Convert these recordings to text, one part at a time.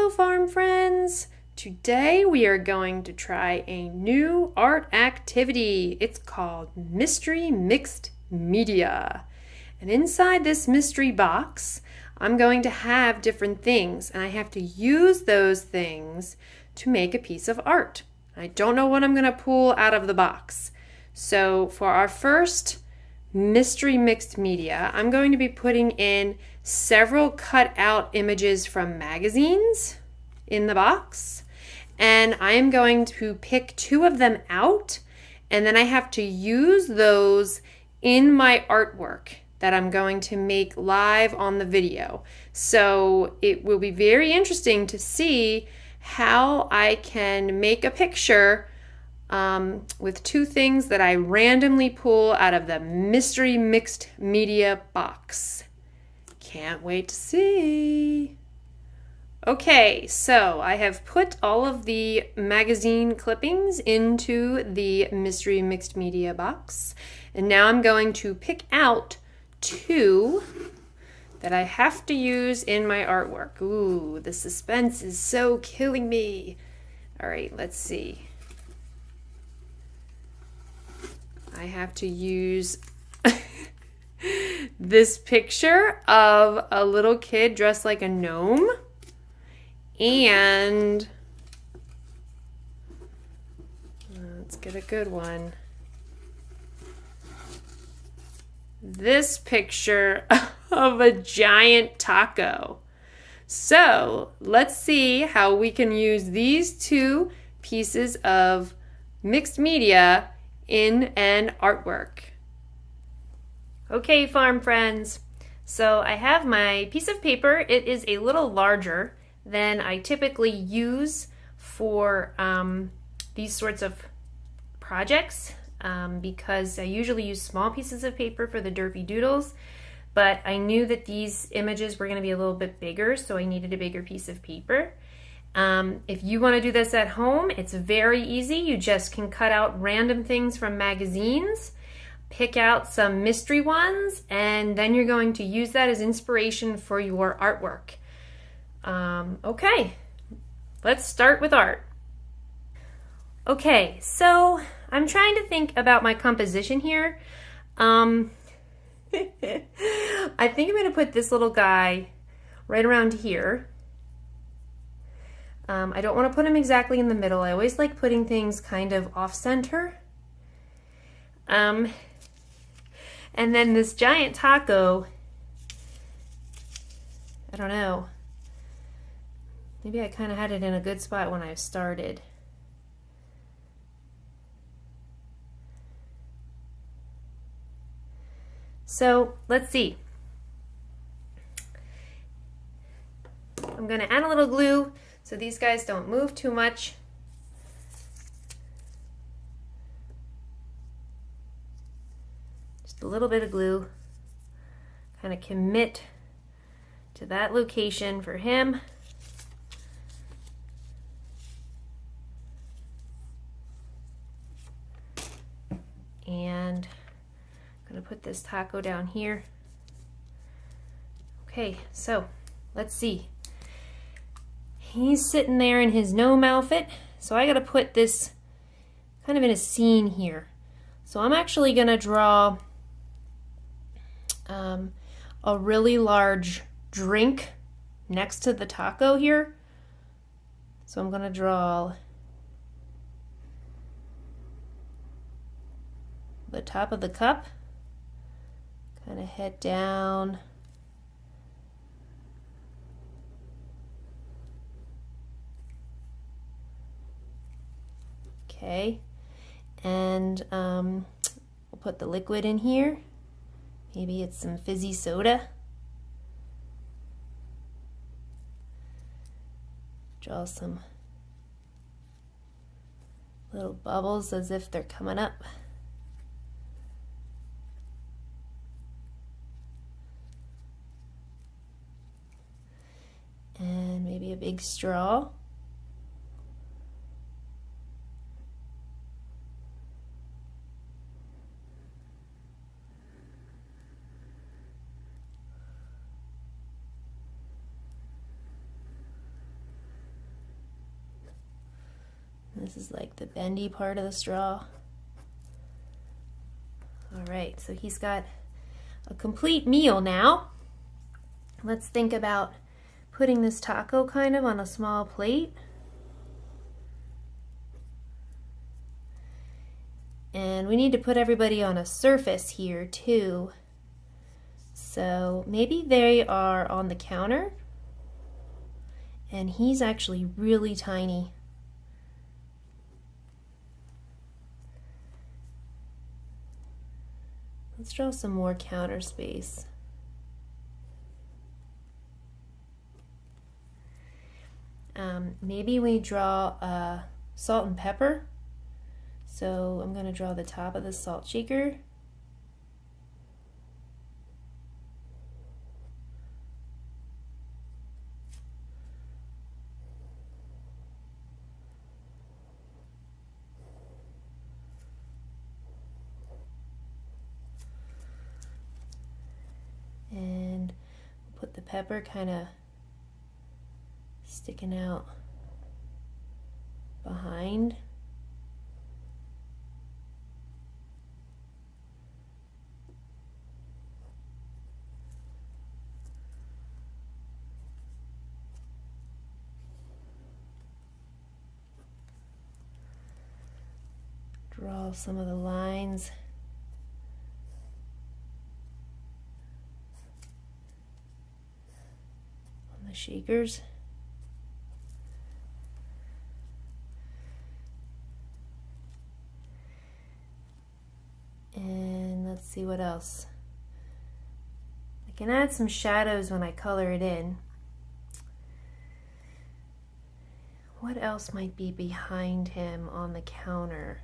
Hello, farm friends! Today we are going to try a new art activity. It's called Mystery Mixed Media. And inside this mystery box, I'm going to have different things, and I have to use those things to make a piece of art. I don't know what I'm going to pull out of the box. So for our first Mystery Mixed Media, I'm going to be putting in several cut out images from magazines in the box, and I am going to pick two of them out, and then I have to use those in my artwork that I'm going to make live on the video. So it will be very interesting to see how I can make a picture with two things that I randomly pull out of the Mystery Mixed Media box. Can't wait to see. Okay, so I have put all of the magazine clippings into the Mystery Mixed Media box, and now I'm going to pick out two that I have to use in my artwork. Ooh, the suspense is so killing me. All right, let's see. I have to use this picture of a little kid dressed like a gnome, and let's get a good one. This picture of a giant taco. So let's see how we can use these two pieces of mixed media in an artwork. Okay, farm friends, so I have my piece of paper. It is a little larger than I typically use for these sorts of projects because I usually use small pieces of paper for the derpy doodles, but I knew that these images were going to be a little bit bigger, so I needed a bigger piece of paper. If you want to do this at home, it's very easy. You just can cut out random things from magazines, pick out some mystery ones, and then you're going to use that as inspiration for your artwork. Okay, let's start with art. Okay, so I'm trying to think about my composition here. I think I'm going to put this little guy right around here. I don't want to put him exactly in the middle. I always like putting things kind of off-center. And then this giant taco, I don't know. Maybe I kind of had it in a good spot when I started. So let's see. I'm going to add a little glue so these guys don't move too much. Just a little bit of glue. Kind of commit to that location for him. And I'm going to put this taco down here. Okay, so let's see. He's sitting there in his gnome outfit, so I got to put this kind of in a scene here. So I'm actually going to draw a really large drink next to the taco here. So I'm going to draw the top of the cup, kind of head down. Okay, and we'll put the liquid in here. Maybe it's some fizzy soda. Draw some little bubbles as if they're coming up. And maybe a big straw. This is like the bendy part of the straw. All right, so he's got a complete meal now. Let's think about putting this taco kind of on a small plate. And we need to put everybody on a surface here too. So maybe they are on the counter. And he's actually really tiny. Let's draw some more counter space. Maybe we draw salt and pepper. So I'm going to draw the top of the salt shaker. And put the pepper kind of sticking out behind. Draw some of the lines. On the shakers. And let's see what else. I can add some shadows when I color it in. What else might be behind him on the counter?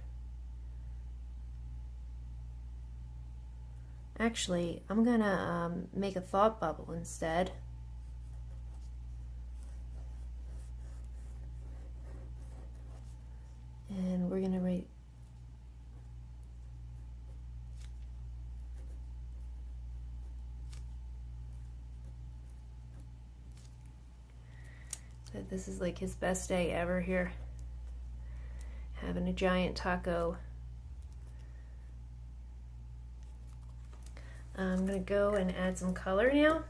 Actually, I'm gonna make a thought bubble instead. And we're gonna write that this is like his best day ever here, having a giant taco. I'm gonna go and add some color now.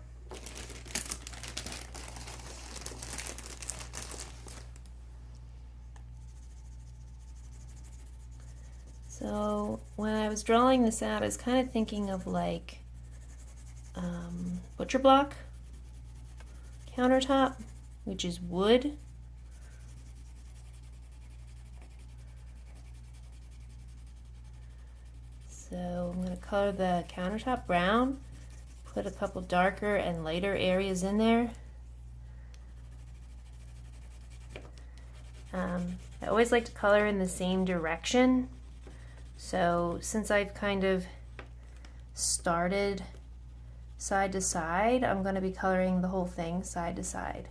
So when I was drawing this out, I was kind of thinking of like butcher block countertop, which is wood. So I'm going to color the countertop brown, put a couple darker and lighter areas in there. I always like to color in the same direction. So since I've kind of started side to side, I'm going to be coloring the whole thing side to side.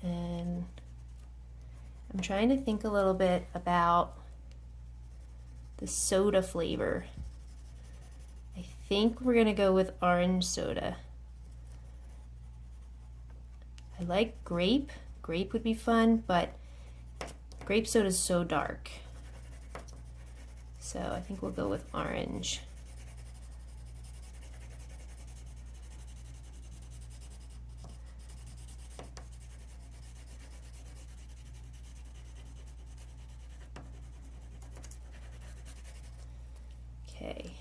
And I'm trying to think a little bit about the soda flavor. I think we're going to go with orange soda. I like grape. Grape would be fun, but grape soda is so dark. So I think we'll go with orange. Okay.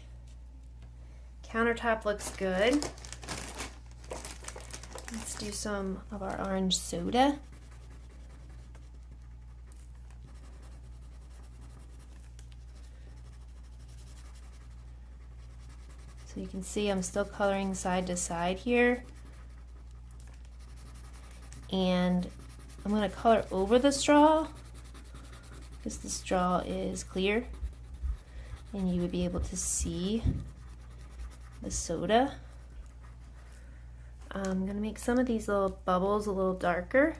Countertop looks good. Let's do some of our orange soda. So you can see I'm still coloring side to side here. And I'm going to color over the straw because the straw is clear and you would be able to see the soda. I'm going to make some of these little bubbles a little darker.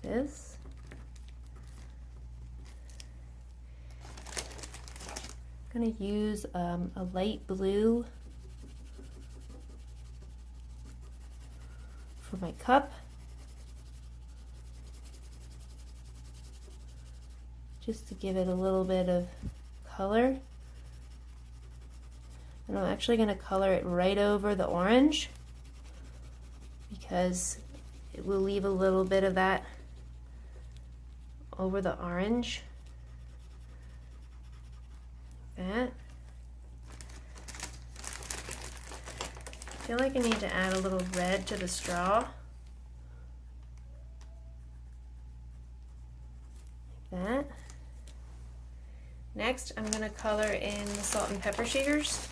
This. I'm going to use a light blue for my cup. Just to give it a little bit of color. And I'm actually going to color it right over the orange because it will leave a little bit of that over the orange. Like that. I feel like I need to add a little red to the straw. Like that. Next, I'm going to color in the salt and pepper shakers.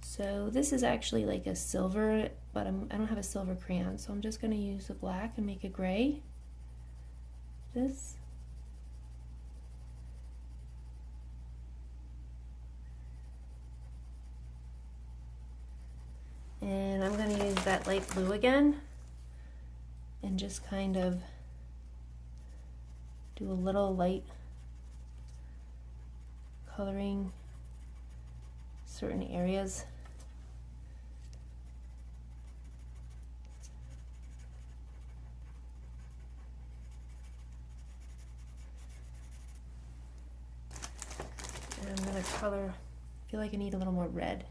So this is actually like a silver, but I don't have a silver crayon, so I'm just going to use the black and make a gray. This. And I'm going to use that light blue again and just kind of do a little light coloring certain areas. And I'm going to color, I feel like I need a little more red.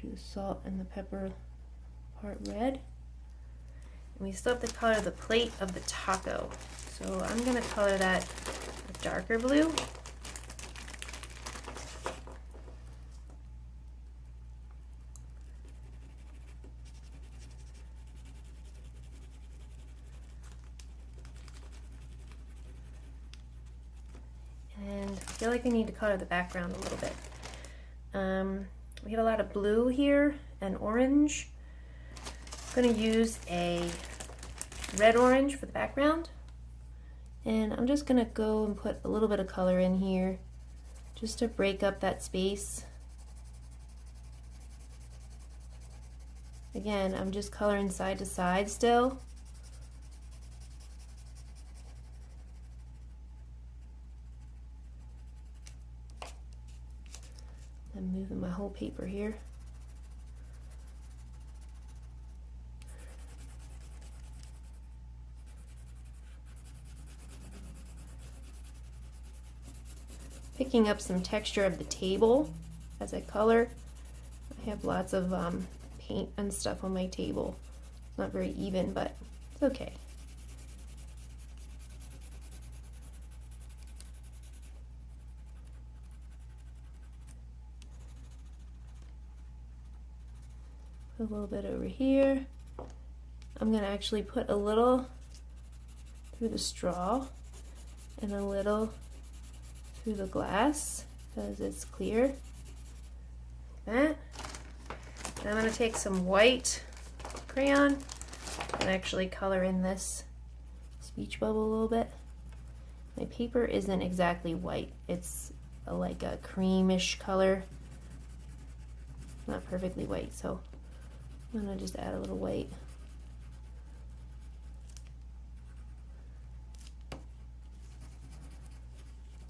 Do the salt and the pepper part red. And we still have to color the plate of the taco. So I'm going to color that a darker blue. And I feel like I need to color the background a little bit. We have a lot of blue here and orange. I'm going to use a red orange for the background. And I'm just going to go and put a little bit of color in here just to break up that space. Again, I'm just coloring side to side still. I'm moving my whole paper here. Picking up some texture of the table as I color. I have lots of paint and stuff on my table. It's not very even, but it's okay. A little bit over here. I'm going to actually put a little through the straw and a little through the glass because it's clear. Like that. And I'm going to take some white crayon and actually color in this speech bubble a little bit. My paper isn't exactly white. It's like a creamish color. Not perfectly white, so I'm going to just add a little white.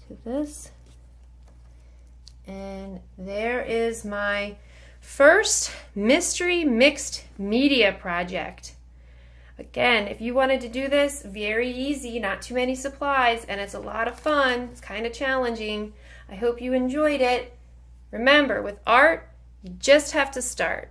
To this. And there is my first mystery mixed media project. Again, if you wanted to do this, very easy, not too many supplies, and it's a lot of fun. It's kind of challenging. I hope you enjoyed it. Remember, with art, you just have to start.